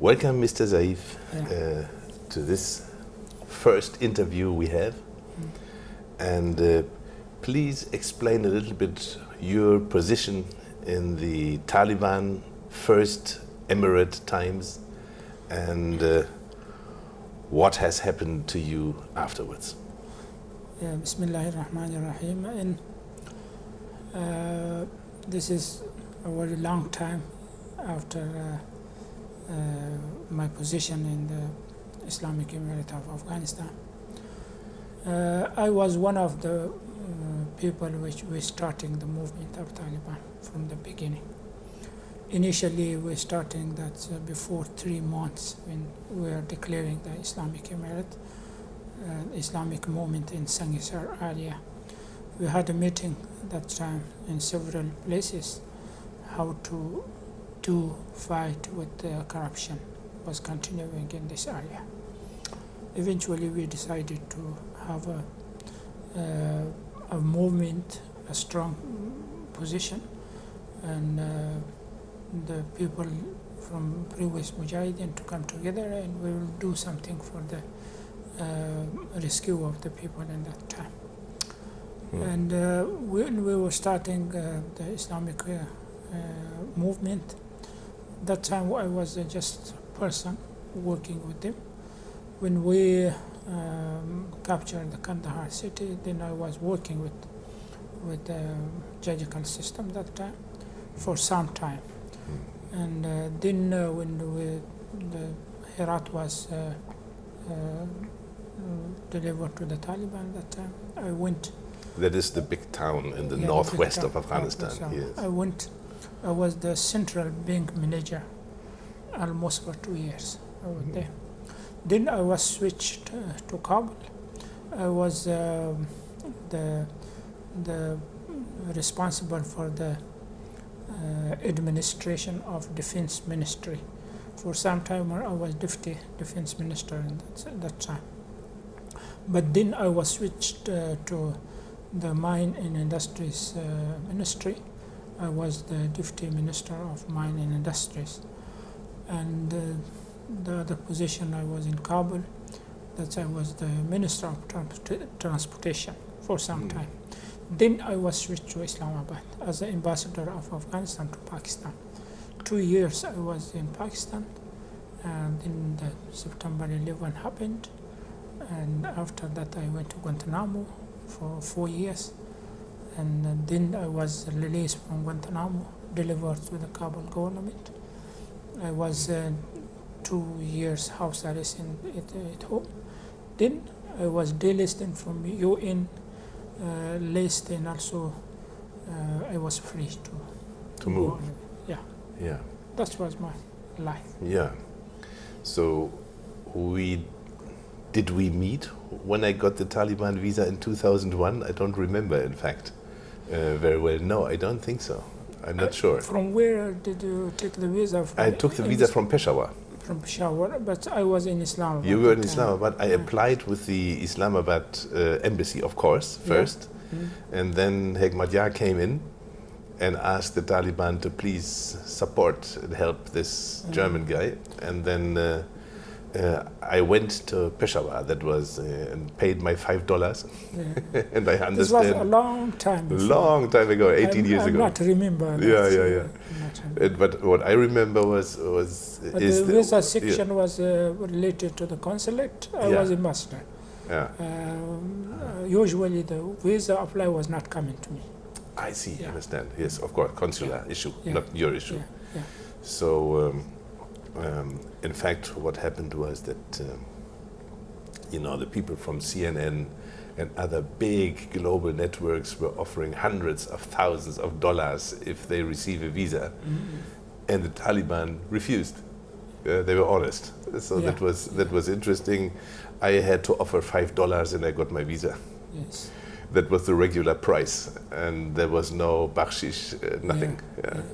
Welcome, Mr. Zaeef, to this first interview we have. And please explain a little bit your position in the Taliban first emirate times and what has happened to you afterwards. Bismillahirrahmanirrahim. This is a very long time after my position in the Islamic Emirate of Afghanistan. I was one of the people which were starting the movement of Taliban from the beginning. Initially, we were starting that before 3 months when we were declaring the Islamic Emirate, Islamic movement in Sangisar area. We had a meeting that time in several places how to fight with the corruption was continuing in this area. Eventually, we decided to have a movement, a strong position, and the people from previous Mujahideen to come together, and we will do something for the rescue of the people in that time. And when we were starting the Islamic movement, that time I was just a person working with them. When we captured the Kandahar city, then I was working with the judicial system that time for some time. And then when the Herat was delivered to the Taliban that time, I went. That is the big town in the northwest of Afghanistan. Yes. I was the central bank manager almost for 2 years over there. Then I was switched to Kabul. I was the responsible for the administration of defense ministry. For some time I was deputy defense minister in that time. But then I was switched to the mine and industries ministry. I was the deputy minister of mine and industries. And the other position I was in Kabul, that I was the minister of transportation for some time. Then I was switched to Islamabad as the ambassador of Afghanistan to Pakistan. 2 years I was in Pakistan, and then the September 11 happened, and after that I went to Guantanamo for 4 years, and then I was released from Guantanamo, delivered to the Kabul government. I was 2 years house arrest at home. Then I was delisted from UN list, and also I was free to move. Yeah. That was my life. Yeah. So did we meet when I got the Taliban visa in 2001? I don't remember, in fact, very well. No, I don't think so. I'm not sure. From where did you take the visa from? I took the visa from Peshawar. From Peshawar, but I was in Islamabad. You were in Islamabad. I applied with the Islamabad embassy, of course, first. And then Hikmetyar came in and asked the Taliban to please support and help this German guy. And then I went to Peshawar, that was, and paid my $5. And I understand. This was a long time before. Long time ago, 18 years ago. I not remember. Yeah. But what I remember was but the visa section was related to the consulate. I was ambassador. Yeah. Usually the visa apply was not coming to me. I see. I understand. Yes, of course, consular issue, not your issue. Yeah. So, in fact, what happened was that, the people from CNN and other big global networks were offering hundreds of thousands of dollars if they receive a visa, and the Taliban refused. They were honest. So that was interesting. I had to offer $5 and I got my visa. Yes. That was the regular price, and there was no bakshish, nothing.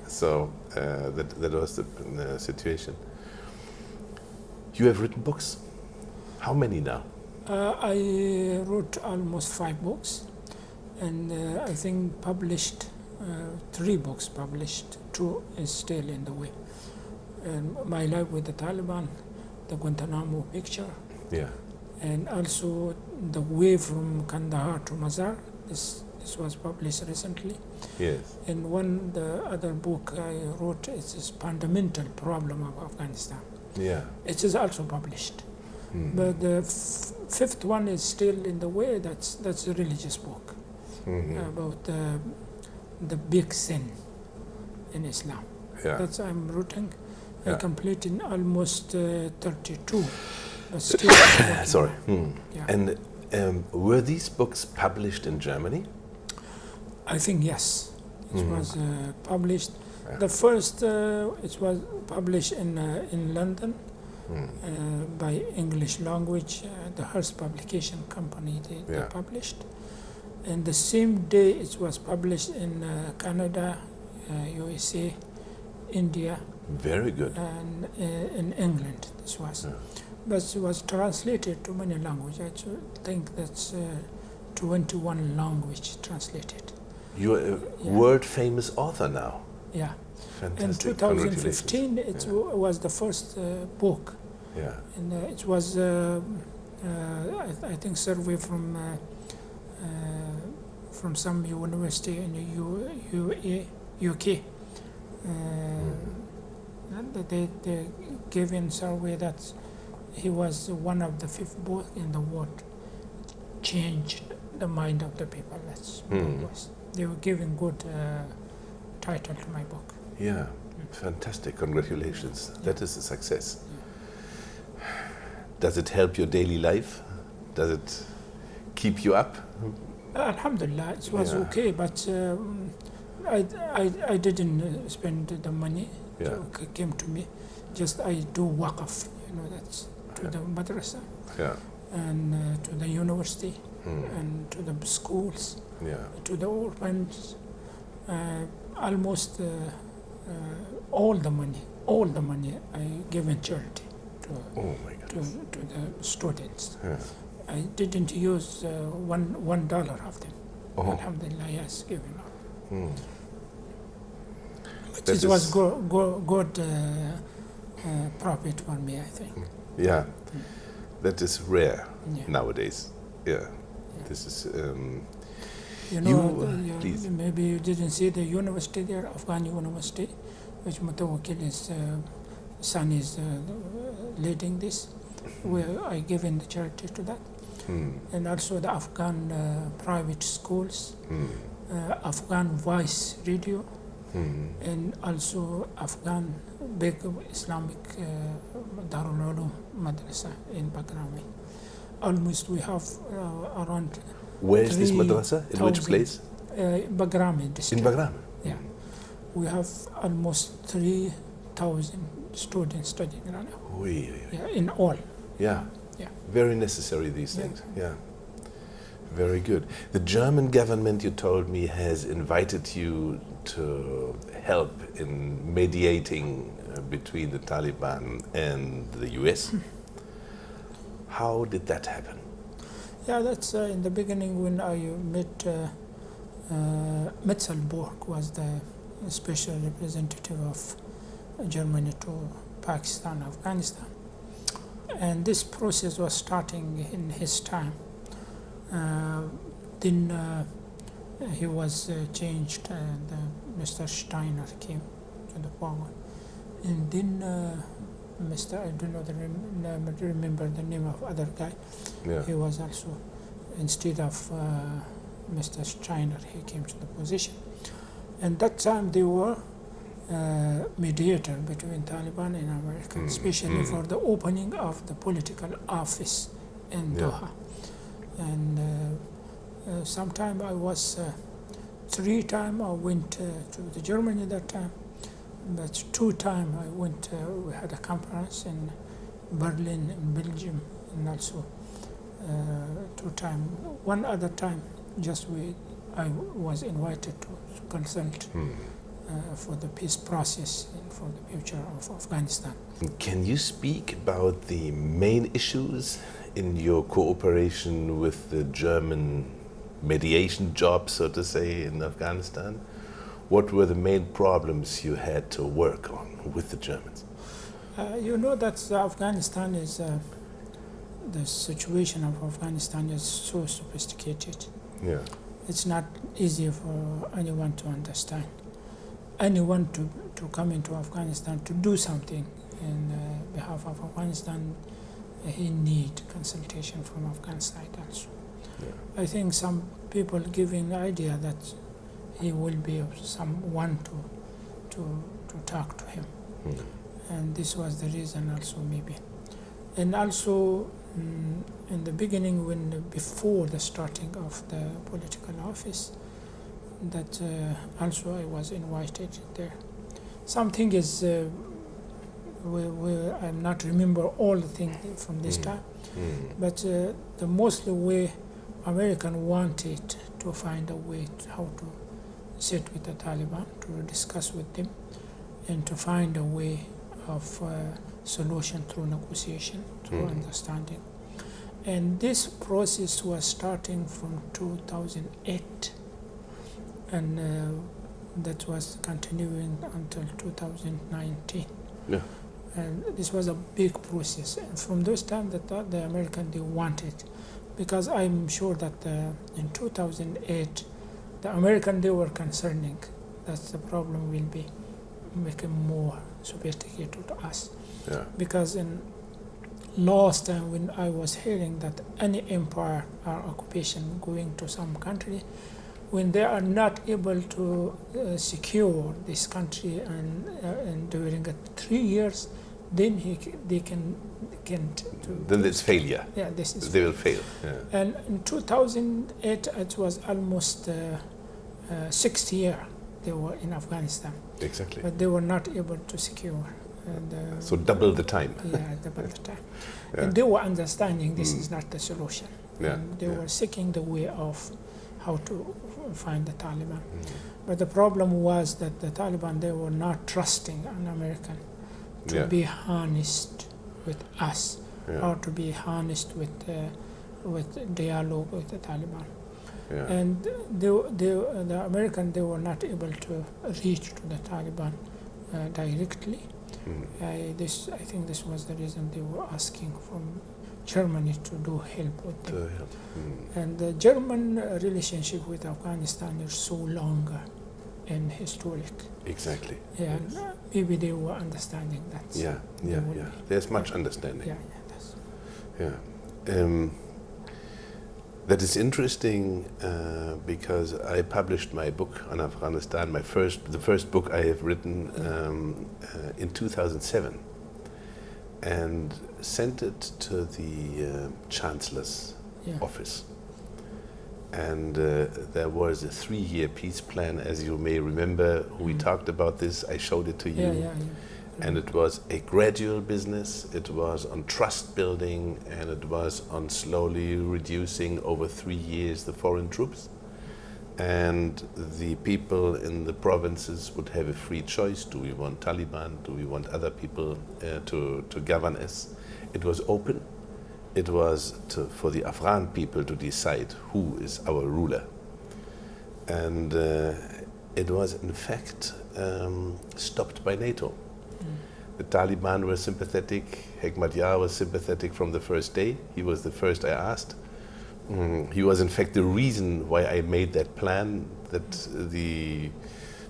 So that was the situation. You have written books. How many now? I wrote almost 5 books, and I think published 3 books published. 2 is still in the way. and my life with the Taliban, the Guantanamo picture, Yeah. and also the way from Kandahar to Mazar. This was published recently. Yes. And the other book I wrote is fundamental problem of Afghanistan. Yeah. It is also published. But the fifth one is still in the way. That's a religious book about the big sin in Islam. Yeah. That's I'm writing. I Yeah. completed almost 32, but still working Sorry. on. Yeah. And were these books published in Germany? I think yes. It was published. Yeah. The first it was published in London by English language. The Hearst publication company they published. And the same day it was published in Canada, USA, India, Very good. and in England. This was, but it was translated to many languages. I think that's 21 language translated. You're a world famous author now. Yeah. Fantastic. In 2015, it was the first book. Yeah. And it was, I think, survey from some university in the UK. They gave in survey that he was one of the 5th book in the world, changed the mind of the people. That's was. They were giving good title to my book. Yeah. Fantastic. Congratulations. That is a success. Does it help your daily life? Does it keep you up? Alhamdulillah, it was okay, but I didn't spend the money. Yeah. It came to me. Just I do waqf, that's to the madrasa and to the university and to the schools, to the orphans. Almost all the money I give in charity to the students. Yeah. I didn't use $1 of them. Alhamdulillah, yes, given up. But it was good profit for me, I think. Yeah, that is rare nowadays. Yeah, this is. Maybe you didn't see the university there, Afghan University, which Muttawakil's son is leading this, where I given the charity to that. And also the Afghan private schools, Afghan Voice Radio, and also Afghan big Islamic Darul Ulum Madrasa in Bagrami. Almost we have around. Where is this madrasa? In which place? Bagrami district. In Bagrami? Yeah. We have almost 3,000 students studying right now. Yeah, in all. Yeah. Yeah. Very necessary, these things. Yeah. Very good. The German government, you told me, has invited you to help in mediating between the Taliban and the US. How did that happen? Yeah, that's in the beginning when I met Metzelburg was the special representative of Germany to Pakistan, Afghanistan. And this process was starting in his time. Then he was changed, Mr. Steiner came to the power. And then I don't know remember the name of other guy. Yeah. He was also, instead of Mr. Steiner, he came to the position. And that time they were mediator between Taliban and America, especially for the opening of the political office in Doha. And sometime I was 3 times I went to Germany that time, but 2 times I went. We had a conference in Berlin, in Belgium, and also 2 times. One other time, I was invited to consult for the peace process and for the future of Afghanistan. Can you speak about the main issues in your cooperation with the German mediation job, so to say, in Afghanistan? What were the main problems you had to work on with the Germans? You know that Afghanistan is, the situation of Afghanistan is so sophisticated. Yeah. It's not easy for anyone to understand. Anyone to come into Afghanistan to do something in behalf of Afghanistan, he need consultation from Afghan side also. Yeah. I think some people giving the idea that he will be someone to talk to him. Mm. And this was the reason also maybe. And also in the beginning, before the starting of the political office, that also I was invited there. Something is, I'm not remember all the things from this time, but the mostly way American wanted to find a way how to sit with the Taliban, to discuss with them, and to find a way of solution through negotiation, through understanding. And this process was starting from 2008, and that was continuing until 2019. Yeah. And this was a big process. And from those times that the American, they wanted, because I'm sure that in 2008, the American, they were concerning that the problem will be making more sophisticated to us. Yeah. Because in last time when I was hearing that any empire or occupation going to some country, when they are not able to secure this country and during 3 years, then they can then it's failure. Yeah, this is. They will fail. Yeah. And in 2008, it was almost 60 years they were in Afghanistan, Exactly. but they were not able to secure. And, So double the time. yeah, double the time. Yeah. And they were understanding this is not the solution. Yeah, And they yeah. were seeking the way of how to find the Taliban. But the problem was that the Taliban, they were not trusting an American to Yeah. be honest with us, Yeah. or to be honest with dialogue with the Taliban. Yeah. And the American, they were not able to reach to the Taliban directly. I think this was the reason they were asking from Germany to do help with them. And the German relationship with Afghanistan is so longer and historic. Exactly. Yeah, and maybe they were understanding that. Yeah, They yeah, would yeah. be. There's much understanding. Yeah, that's. Yeah. That is interesting because I published my book on Afghanistan, the first book I have written in 2007, and sent it to the Chancellor's office. And there was a 3-year peace plan, as you may remember. We talked about this. I showed it to you. Yeah. And it was a gradual business, it was on trust building, and it was on slowly reducing over 3 years the foreign troops. And the people in the provinces would have a free choice. Do we want Taliban? Do we want other people to govern us? It was open. It was for the Afghan people to decide who is our ruler. And it was in fact stopped by NATO. The Taliban were sympathetic. Hikmetyar was sympathetic from the first day. He was the first I asked. He was in fact the reason why I made that plan, that the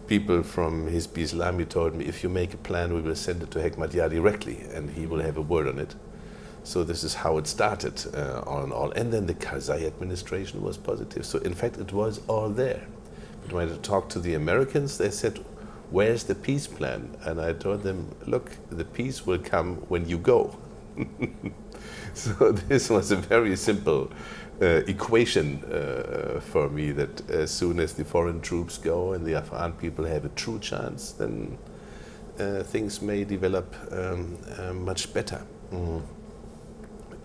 people from Hezb-i Islami told me, if you make a plan, we will send it to Hikmetyar directly and he will have a word on it. So this is how it started, all in all. And then the Karzai administration was positive. So in fact, it was all there. But when I talked to the Americans, they said, where's the peace plan? And I told them, look, the peace will come when you go. So this was a very simple equation for me, that as soon as the foreign troops go and the Afghan people have a true chance, then things may develop much better.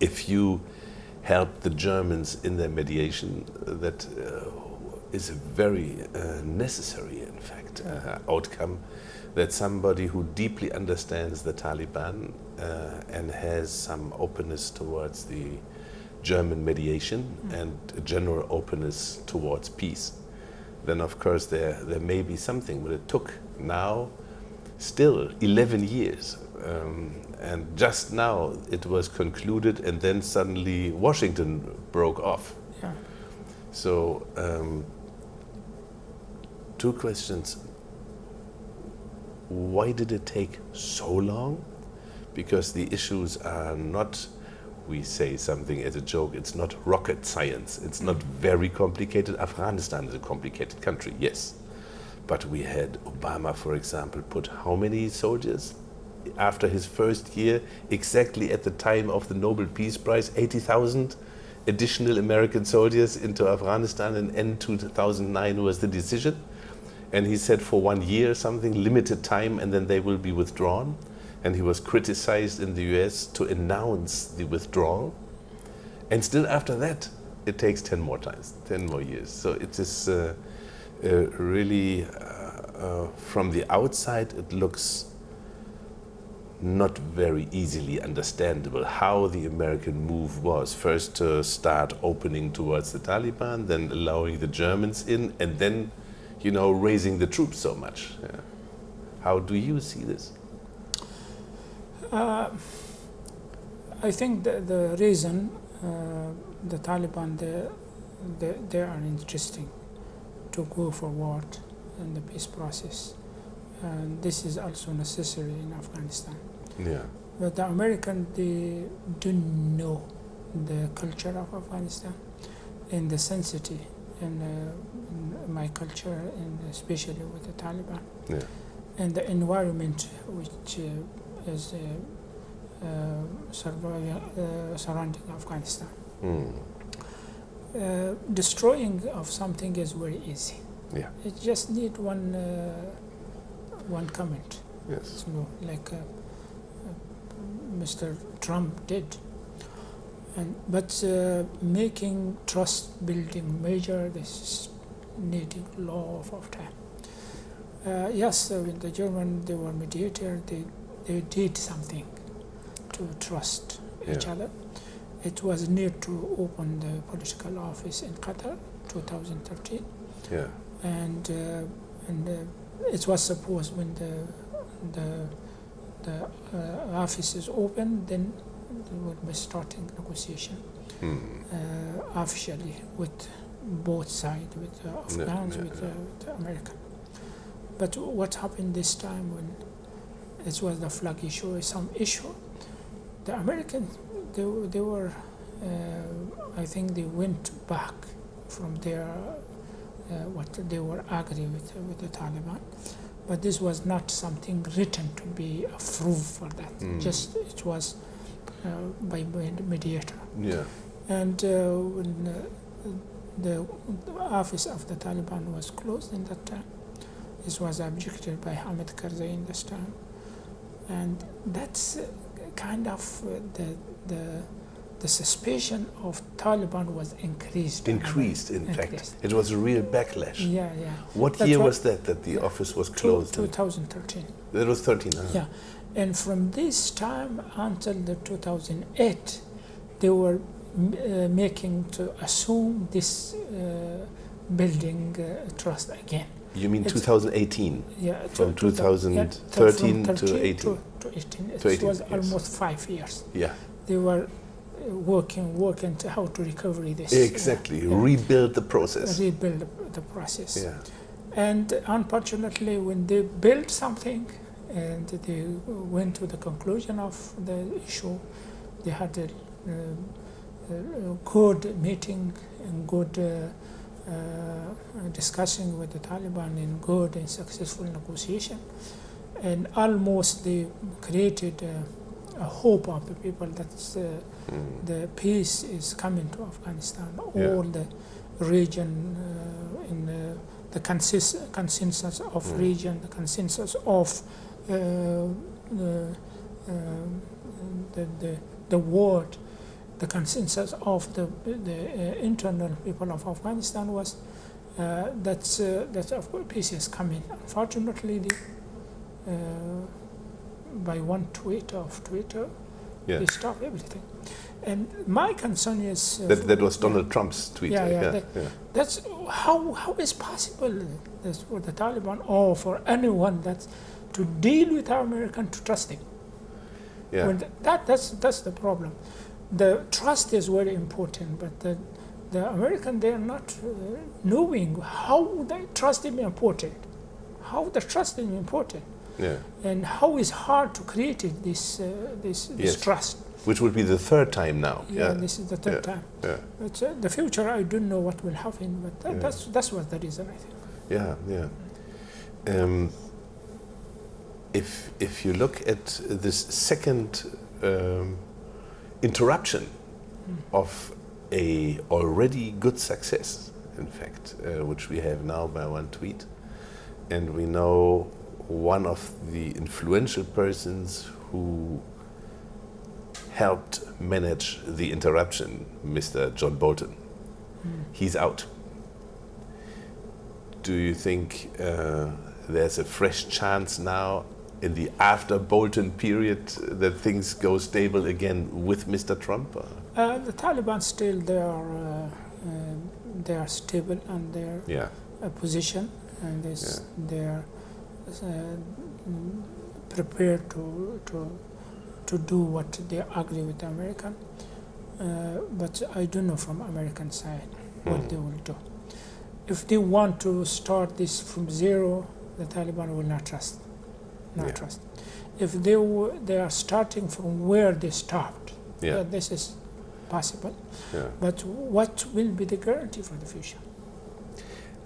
If you help the Germans in their mediation, that is a very necessary, in fact, outcome, that somebody who deeply understands the Taliban and has some openness towards the German mediation and a general openness towards peace, then of course there may be something. But it took now still 11 years. And just now it was concluded, and then suddenly Washington broke off. Yeah. So, two questions. Why did it take so long? Because the issues are not, we say something as a joke, it's not rocket science. It's not very complicated. Afghanistan is a complicated country, yes. But we had Obama, for example, put how many soldiers after his first year, exactly at the time of the Nobel Peace Prize, 80,000 additional American soldiers into Afghanistan, and end 2009 was the decision. And he said for 1 year something, limited time, and then they will be withdrawn. And he was criticized in the US to announce the withdrawal. And still after that, it takes 10 more years. So it is really, from the outside, it looks not very easily understandable how the American move was. First to start opening towards the Taliban, then allowing the Germans in, and then, you know, raising the troops so much. Yeah. How do you see this? I think the reason the Taliban, they are interesting to go forward in the peace process. And this is also necessary in Afghanistan. Yeah. But the Americans, they don't know the culture of Afghanistan and the sensitivity in my culture, and especially with the Taliban. Yeah. And the environment which is surrounding Afghanistan. Destroying of something is very easy. Yeah. It just need one comment. Yes. So, like Mr. Trump did. But making trust building major, this is needing a lot of time. Yes, with the German, they were mediator, they did something to trust each other. It was near to open the political office in Qatar, 2013. Yeah. And it was supposed when the office is open, then we would be starting negotiation officially with both sides, with the Afghans, with the American. But what happened this time when it was the flag issue, some issue, the Americans, they were, I think they went back from their, what they were agree with the Taliban. But this was not something written to be approved for that. Just it was by mediator. Yeah. And when the office of the Taliban was closed in that time, this was objected by Hamid Karzai in this time, and that's kind of the suspicion of Taliban was increased. Increased, in fact. It was a real backlash. Yeah. What year was that the office was closed? 2013. That was 13. Yeah, and from this time until the 2008, they were making to assume this building trust again. You mean 2018? Yeah, from 2013 to 18. To 18. It 18, was yes. almost 5 years. Yeah. They were working to how to recover this. Exactly. Rebuild the process. Rebuild the process. Yeah. And unfortunately, when they built something and they went to the conclusion of the issue, they had a good meeting and good discussing with the Taliban in good and successful negotiation, and almost they created a hope of the people that the peace is coming to Afghanistan. All the region in the consensus of region, the consensus of the world, the consensus of the internal people of Afghanistan was that of course peace is coming. Unfortunately, by one tweet of Twitter, they stopped everything. And my concern is that was Donald Trump's tweet. That's how is possible for the Taliban or for anyone that to deal with our American to trust them. Yeah. When that's the problem. The trust is very important, but the American, they are not knowing how the trust is important, how the trust is important, Yeah. and how it's hard to create this Yes. trust. Which would be the third time now. Yeah, this is the third Yeah. time. Yeah. But the future, I don't know what will happen, but Yeah. that's what the reason, I think. Yeah, yeah. If you look at this second interruption of a already good success, in fact, which we have now by one tweet, and we know one of the influential persons who helped manage the interruption, Mr. John Bolton, he's out. Do you think there's a fresh chance now in the after Bolton period that things go stable again with Mr. Trump? The Taliban still they are stable on their Yeah. position, and they are prepared to do what they agree with the American. But I don't know from American side what they will do. If they want to start this from zero, the Taliban will not trust. Trust. If they are starting from where they stopped, this is possible. Yeah. But what will be the guarantee for the future?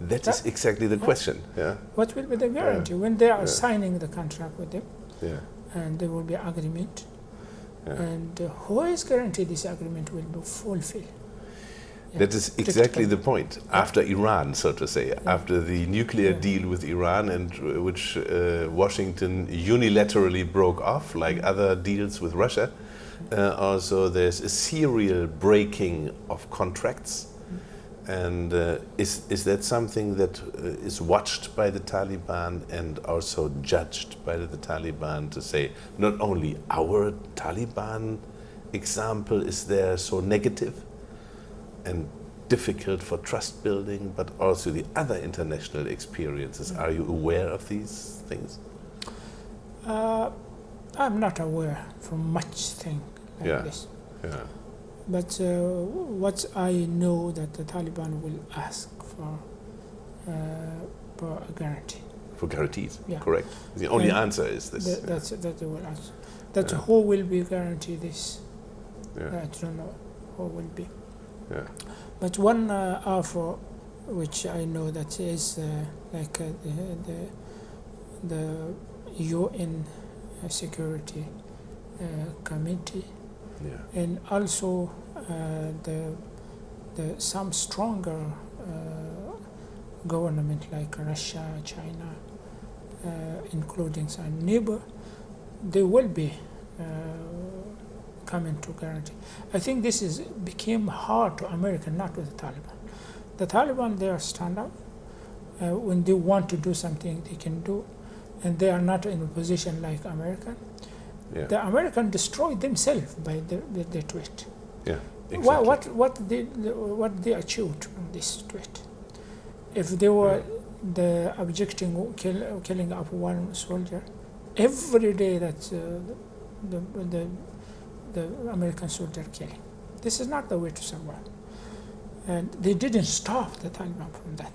That is exactly the question. Yeah. What will be the guarantee when they are signing the contract with them? Yeah. And there will be agreement. Yeah. And who is guaranteed this agreement will be fulfilled? Yeah. That is exactly the point. After Iran, so to say, after the nuclear deal with Iran, and which Washington unilaterally broke off, like other deals with Russia, also there's a serial breaking of contracts. And is that something that is watched by the Taliban and also judged by the Taliban to say not only our Taliban example is there so negative and difficult for trust building, but also the other international experiences? Are you aware of these things? I'm not aware from much thing like this. Yeah. But what I know that the Taliban will ask for a guarantee. For guarantees, Yeah. correct. The only answer is this. That they will ask. That who will be guarantee this? Yeah. I don't know who will be. Yeah. But one offer which I know that is like the UN Security Committee. Yeah. And also some stronger government like Russia, China, including some neighbor, they will be coming to guarantee. I think this became hard to America, not with the Taliban. The Taliban, they are stand up. When they want to do something, they can do, and they are not in a position like American. Yeah. The Americans destroyed themselves by their tweet. Yeah, exactly. What they achieved from this tweet? If they were the objecting killing of one soldier, every day that the American soldier killing, this is not the way to survive. And they didn't stop the Taliban from that.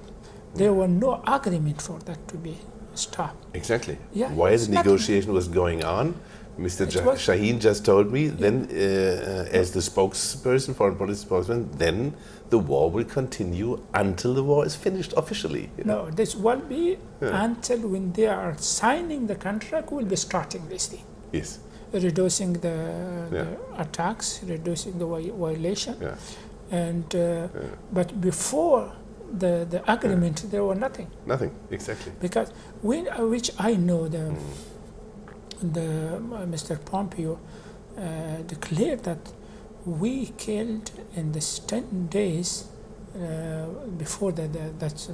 There were no agreement for that to be stopped. Exactly. Yeah, while the negotiation was going on, Mr. Shaheen just told me, then as the spokesperson, foreign policy spokesman, then the war will continue until the war is finished officially. No, this will be until when they are signing the contract, we'll be starting this thing. Yes. Reducing the attacks, reducing the violation. Yeah. And but before the agreement, there was nothing. Nothing, exactly. Because which I know Mr. Pompeo declared that we killed in this 10 days before that's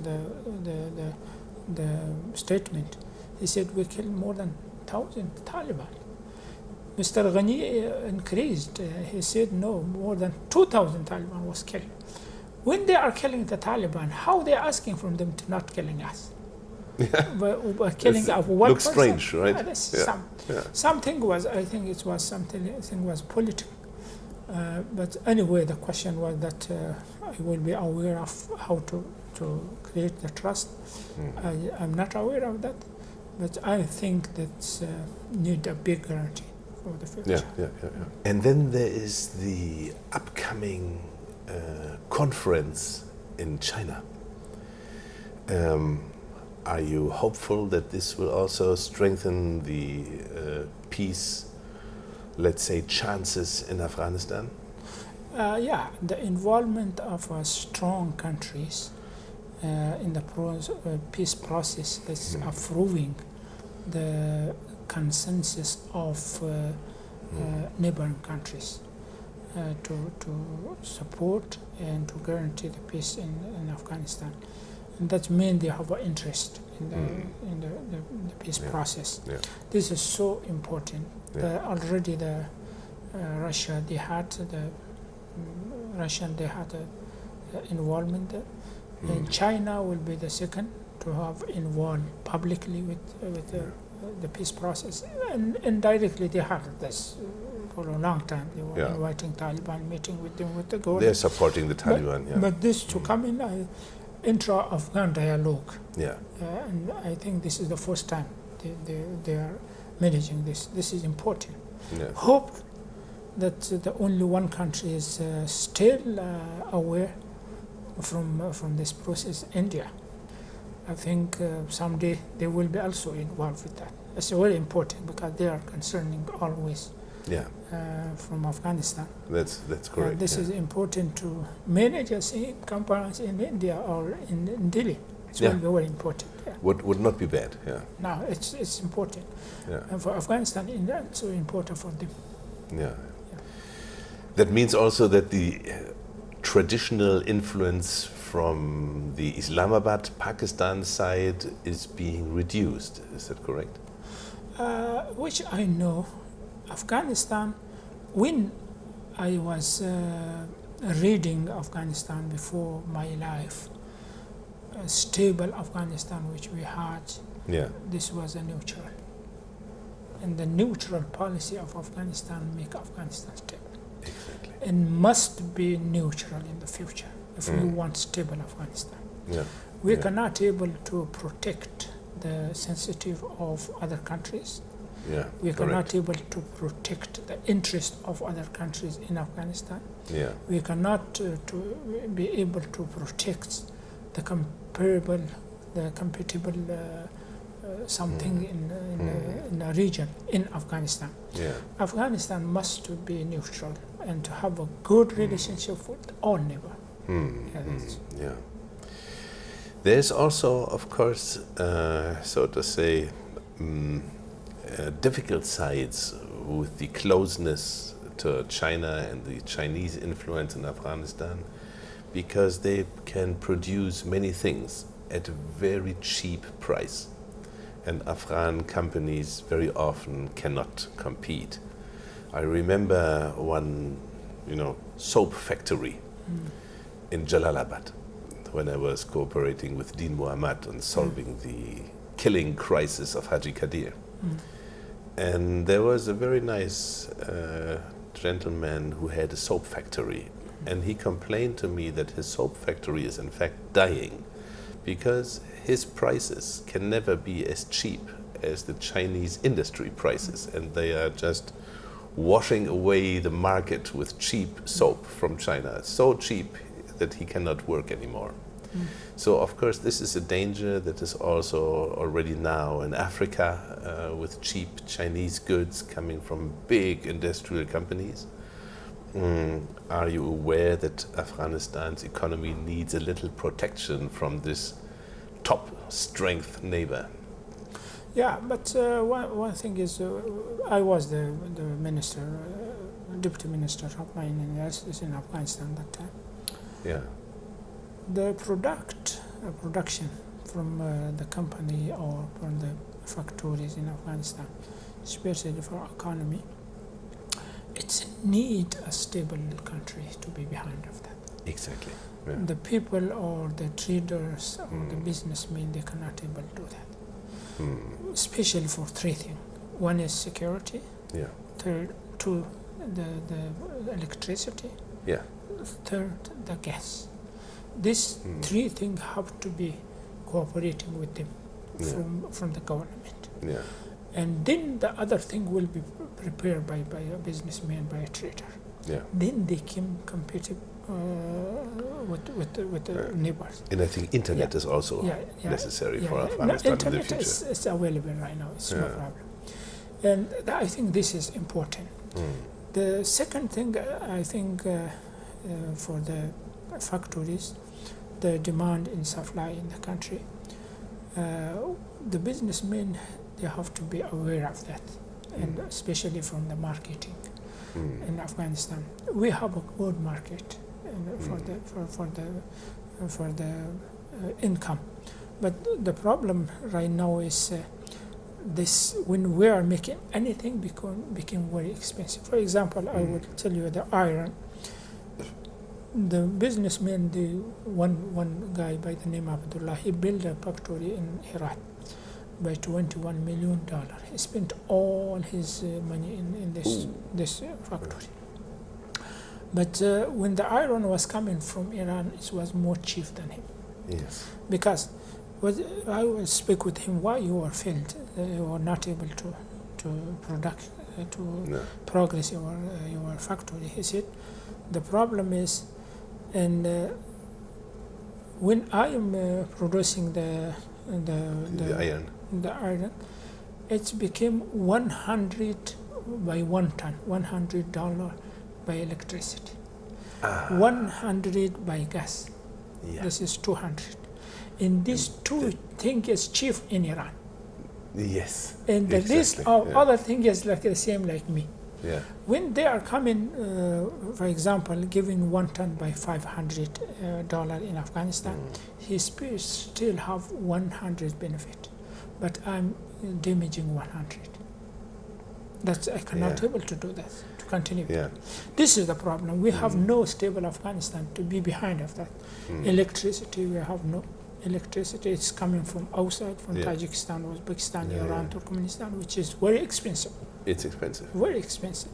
the statement. He said we killed more than 1,000 Taliban. Mr. Ghani increased. He said no, more than 2,000 Taliban was killed. When they are killing the Taliban, how they are asking from them to not killing us? were killing of one looks person. strange, right? Something was, I think it was something was political. But anyway, the question was that I will be aware of how to create the trust. I'm not aware of that, but I think that need a big guarantee for the future. And then there is the upcoming conference in China. Are you hopeful that this will also strengthen the peace, let's say, chances in Afghanistan? The involvement of strong countries in the peace process is approving the consensus of neighboring countries to support and to guarantee the peace in Afghanistan. And that means they have an interest in the peace process. This is so important. Already the Russia, they had involvement there. And China will be the second to have involved publicly with the peace process. And indirectly they had this for a long time. They were inviting Taliban, meeting with them, with the government. They're supporting the Taliban, But this to come in intra-Afghan dialogue. And I think this is the first time they are managing this. This is important. Hope that the only one country is still aware from this process, India. I think someday they will be also involved with that. It's very important because they are concerning always from Afghanistan. That's correct. This is important to manage a same conference in India or in Delhi. It will be very important. Would not be bad. No, it's important. And for Afghanistan, it's so important for them. That means also that the traditional influence from the Islamabad, Pakistan side is being reduced. Is that correct? Which I know, Afghanistan, when I was reading Afghanistan before my life, a stable Afghanistan which we had, this was a neutral. And the neutral policy of Afghanistan make Afghanistan stable. Exactly. And must be neutral in the future if we want stable Afghanistan. We cannot able to protect the sensitive of other countries. We cannot able to protect the interest of other countries in Afghanistan. We cannot to be able to protect the compatible something in a region in Afghanistan. Afghanistan must be neutral and to have a good relationship with all neighbors. There's also, of course, so to say, difficult sides with the closeness to China and the Chinese influence in Afghanistan, because they can produce many things at a very cheap price, and Afghan companies very often cannot compete. I remember one, soap factory in Jalalabad when I was cooperating with Dean Muhammad on solving the killing crisis of Haji Qadir. And there was a very nice gentleman who had a soap factory, and he complained to me that his soap factory is in fact dying because his prices can never be as cheap as the Chinese industry prices, and they are just washing away the market with cheap soap from China, so cheap that he cannot work anymore. So of course this is a danger that is also already now in Africa with cheap Chinese goods coming from big industrial companies. Are you aware that Afghanistan's economy needs a little protection from this top strength neighbor? But one thing is, I was the minister, deputy minister of mine in Afghanistan that time. The production from the company or from the factories in Afghanistan, especially for economy, it's need a stable country to be behind of that. Exactly. Yeah. The people or the traders or the businessmen, they cannot able to do that. Especially for three things. One is security. Yeah. Two, the electricity. Yeah. Third, the gas. These three things have to be cooperating with them from the government. Yeah. And then the other thing will be prepared by a businessman, by a trader. Yeah. Then they can compete with the neighbors. And I think internet is also necessary for Afghanistan in the internet future. is available right now. It's no problem. And I think this is important. The second thing, I think, for the factories, the demand and supply in the country, the businessmen, they have to be aware of that, and especially from the marketing in Afghanistan. We have a good market for the income, but the problem right now is this: when we are making anything became very expensive. For example, I will tell you the iron. The businessman, the one guy by the name of Abdullah, he built a factory in Iraq by $21 million. He spent all his money in this factory. But when the iron was coming from Iran, it was more cheap than him. Yes. Because I will speak with him, why you are failed, you are not able to progress your factory. He said, the problem is, and when I am producing the iron, it became 100 by 1 ton, $100 by electricity, 100 by gas. Yeah. This is 200. And these two things is cheap in Iran. Yes. And the list of other things is like the same like me. Yeah. When they are coming, for example, giving 1 ton by $500 in Afghanistan, he still have 100 benefit, but I'm damaging 100. I cannot able to do that, to continue. Yeah. This is the problem. We have no stable Afghanistan to be behind of that. Electricity, we have no electricity. It's coming from outside, from Tajikistan, Uzbekistan, Iran, Turkmenistan, which is very expensive. It's expensive. Very expensive.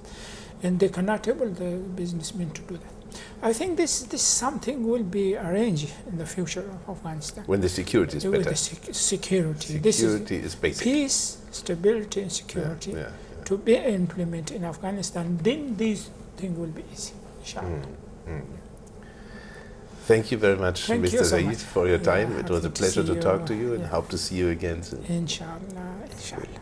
And they cannot able the businessmen to do that. I think this something will be arranged in the future of Afghanistan. When the security is better. With the security. Security is basic. Peace, stability, and security to be implemented in Afghanistan, then these things will be easy, inshallah. Thank you very much, Mr. Zaeef, for your time. It was a pleasure to talk to you and Yeah. hope to see you again soon. Inshallah, inshallah.